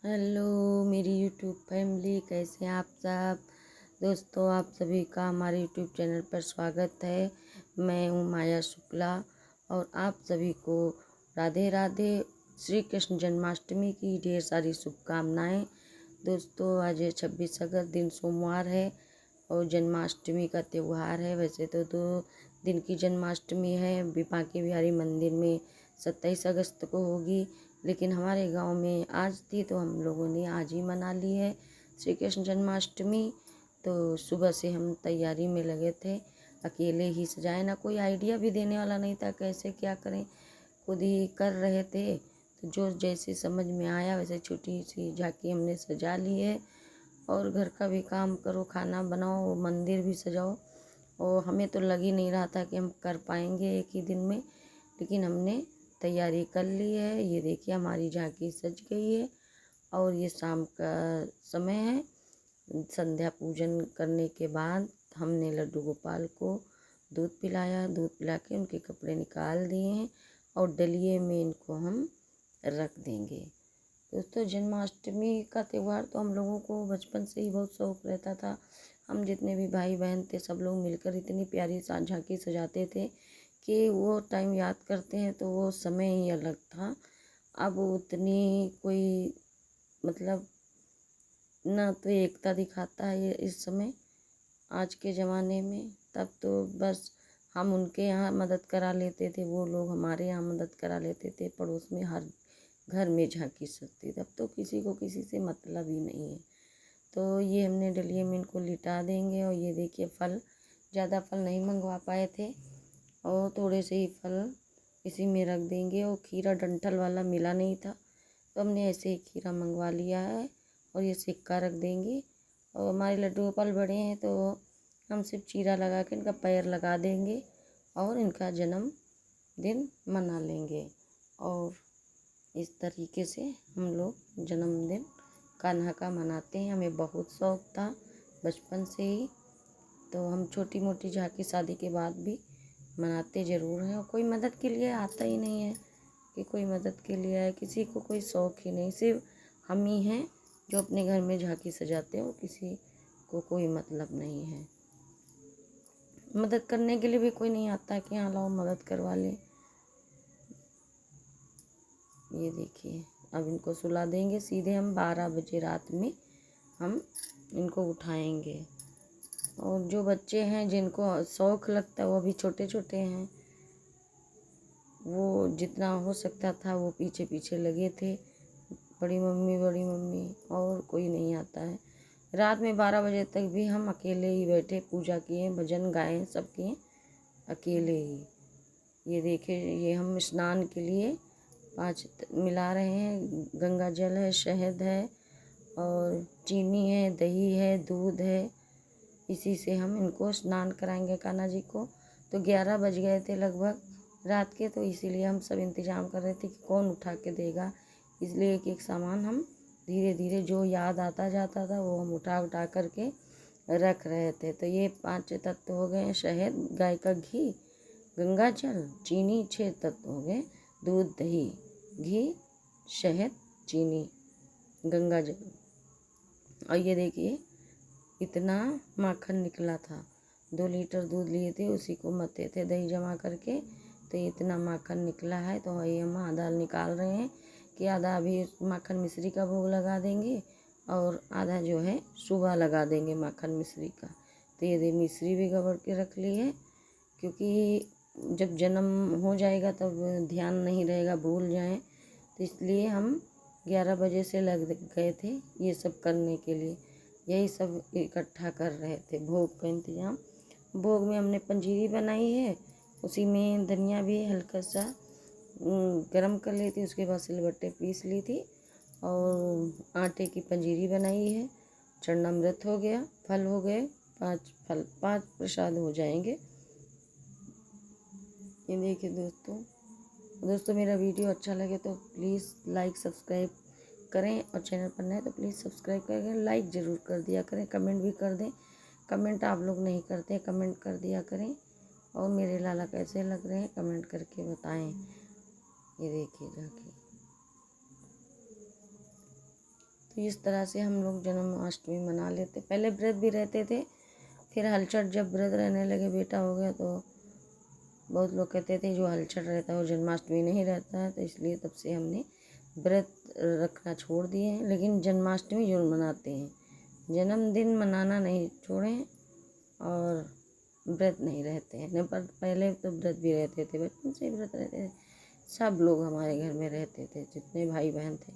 Hello मेरी YouTube family, कैसे हैं आप सब। दोस्तों, आप सभी का हमारे यूट्यूब चैनल पर स्वागत है। मैं हूँ माया शुक्ला और आप सभी को राधे राधे। श्री कृष्ण जन्माष्टमी की ढेर सारी शुभकामनाएं। दोस्तों, आज 26 अगस्त, दिन सोमवार है और जन्माष्टमी का त्यौहार है। वैसे तो 2 दिन की जन्माष्टमी है, बांके बिहारी मंदिर में 27 अगस्त को होगी, लेकिन हमारे गांव में आज थी तो हम लोगों ने आज ही मना ली है श्री कृष्ण जन्माष्टमी। तो सुबह से हम तैयारी में लगे थे, अकेले ही सजाए, ना कोई आइडिया भी देने वाला नहीं था कैसे क्या करें, खुद ही कर रहे थे। तो जो जैसे समझ में आया वैसे छोटी सी झांकी हमने सजा ली है। और घर का भी काम करो, खाना बनाओ, मंदिर भी सजाओ। और हमें तो लग ही नहीं रहा था कि हम कर पाएंगे एक ही दिन में, लेकिन हमने तैयारी कर ली है। ये देखिए हमारी झांकी सज गई है और ये शाम का समय है। संध्या पूजन करने के बाद हमने लड्डू गोपाल को दूध पिलाया, दूध पिला के उनके कपड़े निकाल दिए हैं और डलिए में इनको हम रख देंगे। दोस्तों, जन्माष्टमी का त्यौहार तो हम लोगों को बचपन से ही बहुत शौक रहता था। हम जितने भी भाई बहन थे सब लोग मिलकर इतनी प्यारी झांकी सजाते थे कि वो टाइम याद करते हैं तो वो समय ही अलग था। अब उतनी कोई मतलब ना तो एकता दिखाता है ये इस समय आज के ज़माने में। तब तो बस हम उनके यहाँ मदद करा लेते थे, वो लोग हमारे यहाँ मदद करा लेते थे। पड़ोस में हर घर में झांकी सजती, तब तो किसी को किसी से मतलब ही नहीं है। तो ये हमने डलिए में इनको लिटा देंगे। और ये देखिए फल, ज़्यादा फल नहीं मंगवा पाए थे और थोड़े से ही फल इसी में रख देंगे। और खीरा डंठल वाला मिला नहीं था तो हमने ऐसे ही खीरा मंगवा लिया है और ये सिक्का रख देंगे। और हमारे लड्डू गोपाल बड़े हैं तो हम सिर्फ चीरा लगा के इनका पैर लगा देंगे और इनका जन्मदिन मना लेंगे। और इस तरीके से हम लोग जन्मदिन कान्हा का मनाते हैं। हमें बहुत शौक था बचपन से ही, तो हम छोटी मोटी झांकी शादी के बाद भी मनाते ज़रूर हैं। और कोई मदद के लिए आता ही नहीं है कि कोई मदद के लिए आए, किसी को कोई शौक ही नहीं, सिर्फ हम ही हैं जो अपने घर में झांकी सजाते हैं और किसी को कोई मतलब नहीं है। मदद करने के लिए भी कोई नहीं आता कि हाँ लाओ मदद करवा ले। ये देखिए अब इनको सुला देंगे, सीधे हम 12 बजे रात में हम इनको उठाएंगे। और जो बच्चे हैं जिनको शौक़ लगता है वो भी छोटे छोटे हैं, वो जितना हो सकता था वो पीछे पीछे लगे थे, बड़ी मम्मी, और कोई नहीं आता है। रात में 12 बजे तक भी हम अकेले ही बैठे पूजा किए, भजन गाए, सब किए अकेले ही। ये देखिए ये हम स्नान के लिए 5 मिला रहे हैं। गंगा जल है, शहद है और चीनी है, दही है, दूध है। इसी से हम इनको स्नान कराएंगे कान्हा जी को। तो 11 बज गए थे लगभग रात के, तो इसीलिए हम सब इंतज़ाम कर रहे थे कि कौन उठा के देगा। इसलिए एक एक सामान हम धीरे धीरे जो याद आता जाता था वो हम उठा उठा करके रख रहे थे। तो ये 5 तत्व हो गए, शहद, गाय का घी, गंगा जल, चीनी, 6 तत्व हो गए, दूध, दही, घी, शहद, चीनी, गंगा जल। और ये देखिए इतना माखन निकला था। 2 लीटर दूध लिए थे, उसी को मते थे दही जमा करके, तो इतना माखन निकला है। तो वही हम आधा निकाल रहे हैं कि आधा अभी माखन मिश्री का भोग लगा देंगे और आधा जो है सुबह लगा देंगे माखन मिश्री का। तो ये मिश्री भी गबड़ के रख ली है, क्योंकि जब जन्म हो जाएगा तब ध्यान नहीं रहेगा, भूल जाएं। तो इसलिए हम 11 बजे से लग गए थे ये सब करने के लिए, यही सब इकट्ठा कर रहे थे, भोग का इंतज़ाम। भोग में हमने पंजीरी बनाई है, उसी में धनिया भी हल्का सा गरम कर ली थी, उसके बाद सिलबट्टे पीस ली थी और आटे की पंजीरी बनाई है। चरणामृत हो गया, फल हो गए, 5 फल, 5 प्रसाद हो जाएंगे। ये देखिए दोस्तों मेरा वीडियो अच्छा लगे तो प्लीज़ लाइक सब्सक्राइब करें और चैनल पर नए तो प्लीज़ सब्सक्राइब करें, लाइक ज़रूर कर दिया करें, कमेंट भी कर दें। कमेंट आप लोग नहीं करते, कमेंट कर दिया करें। और मेरे लाला कैसे लग रहे हैं कमेंट करके बताएं। ये देखिए झांकी तो इस तरह से हम लोग जन्माष्टमी मना लेते। पहले व्रत भी रहते थे, फिर हलचट जब व्रत रहने लगे, बेटा हो गया, तो बहुत लोग कहते थे जो हलचट रहता है वो जन्माष्टमी नहीं रहता है, तो इसलिए तब से हमने व्रत रखना छोड़ दिए हैं। लेकिन जन्माष्टमी जरूर मनाते हैं, जन्मदिन मनाना नहीं छोड़ें और व्रत नहीं रहते हैं। नहीं, पर पहले तो व्रत भी रहते थे, बचपन से ही व्रत रहते थे। सब लोग हमारे घर में रहते थे, जितने भाई बहन थे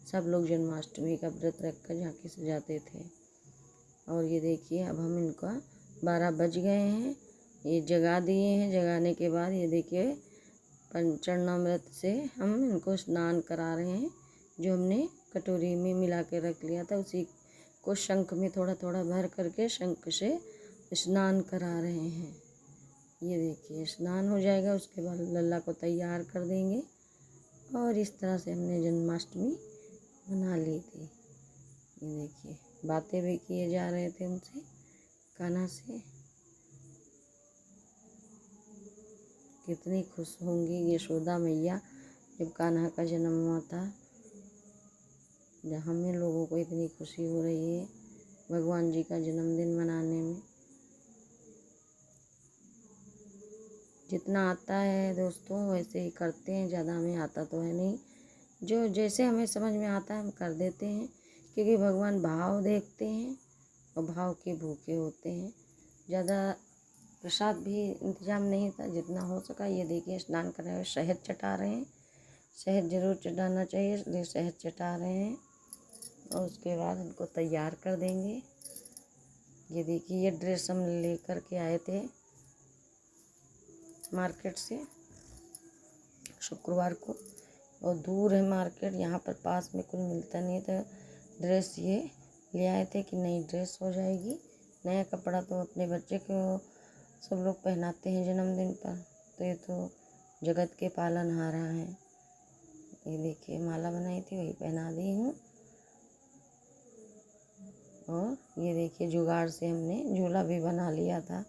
सब लोग जन्माष्टमी का व्रत रखकर झांकी सजाते थे। और ये देखिए अब हम इनका 12 बज गए हैं, ये जगा दिए हैं। जगाने के बाद ये देखिए पंचामृत से हम इनको स्नान करा रहे हैं। जो हमने कटोरी में मिला के रख लिया था उसी को शंख में थोड़ा थोड़ा भर करके शंख से स्नान करा रहे हैं। ये देखिए स्नान हो जाएगा, उसके बाद लल्ला को तैयार कर देंगे। और इस तरह से हमने जन्माष्टमी मना ली थी। ये देखिए बातें भी किए जा रहे थे उनसे, कान्हा से। कितनी खुश होंगी यशोदा मैया जब कान्हा का जन्म हुआ था। जब हमें लोगों को इतनी खुशी हो रही है भगवान जी का जन्मदिन मनाने में। जितना आता है दोस्तों वैसे ही करते हैं, ज़्यादा हमें आता तो है नहीं। जो जैसे हमें समझ में आता है हम कर देते हैं, क्योंकि भगवान भाव देखते हैं और भाव के भूखे होते हैं। ज़्यादा प्रसाद भी इंतजाम नहीं था, जितना हो सका। ये देखिए स्नान कर रहे हैं, शहद चटा रहे हैं। शहद जरूर चटाना चाहिए, इसलिए शहद चटा रहे हैं। और उसके बाद उनको तैयार कर देंगे। ये देखिए ये ड्रेस हम लेकर के आए थे मार्केट से शुक्रवार को, और दूर है मार्केट, यहाँ पर पास में कुछ मिलता नहीं है, तो ड्रेस ये ले आए थे कि नई ड्रेस हो जाएगी। नया कपड़ा तो अपने बच्चे को सब लोग पहनाते हैं जन्मदिन पर, तो ये तो जगत के पालनहारा हैं। ये देखिए माला बनाई थी वही पहना दी हूँ। और ये देखिए जुगाड़ से हमने झूला भी बना लिया था।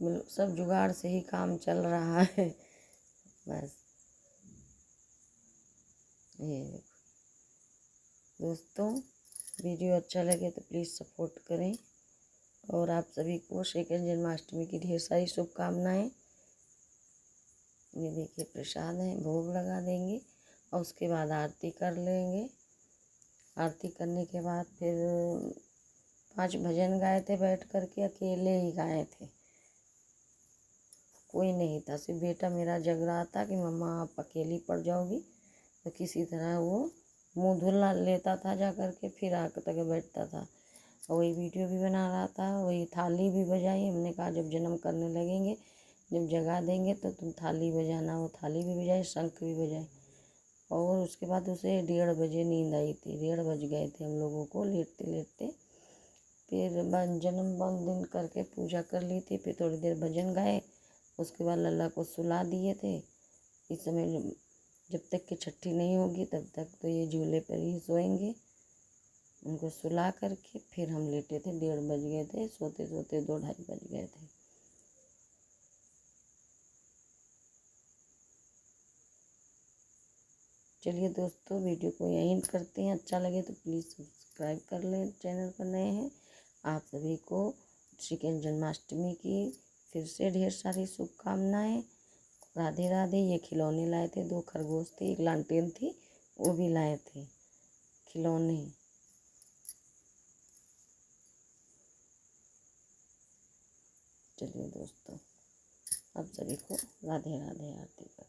सब जुगाड़ से ही काम चल रहा है बस। ये दोस्तों वीडियो अच्छा लगे तो प्लीज़ सपोर्ट करें। और आप सभी को श्री कृष्ण जन्माष्टमी की ढेर सारी शुभकामनाएं। ये देखिए प्रसाद है, भोग लगा देंगे और उसके बाद आरती कर लेंगे। आरती करने के बाद फिर 5 भजन गाए थे, बैठ कर के अकेले ही गाए थे, कोई नहीं था। सिर्फ बेटा मेरा जग रहा था कि मम्मा आप अकेली पड़ जाओगी, तो किसी तरह वो मुँह धुला लेता था जा कर के, फिर आकर तक बैठता था। और वही वीडियो भी बना रहा था, वही थाली भी बजाई। हमने कहा जब जन्म करने लगेंगे, जब जगा देंगे तो तुम थाली बजाना। वो थाली भी बजाई, शंख भी बजाई। और उसके बाद उसे 1:30 बजे नींद आई थी, 1:30 बज गए थे हम लोगों को लेटते लेटते। फिर जन्मदिन करके पूजा कर ली थी, फिर थोड़ी देर भजन गाए, उसके बाद लल्ला को सुला दिए थे। इस समय जब तक कि छठी नहीं होगी तब तक तो ये झूले पर ही सोएंगे। उनको सुला करके फिर हम लेटे थे, 1:30 बज गए थे, सोते सोते 2-2:30 बज गए थे। चलिए दोस्तों वीडियो को यहीं करते हैं। अच्छा लगे तो प्लीज़ सब्सक्राइब कर लें, चैनल पर नए हैं। आप सभी को श्री कृष्ण जन्माष्टमी की फिर से ढेर सारी शुभकामनाएं। राधे राधे। ये खिलौने लाए थे, 2 खरगोश थे, 1 लालटेन थी, वो भी लाए थे खिलौने। चलिए दोस्तों आप सभी को राधे राधे। आरती कर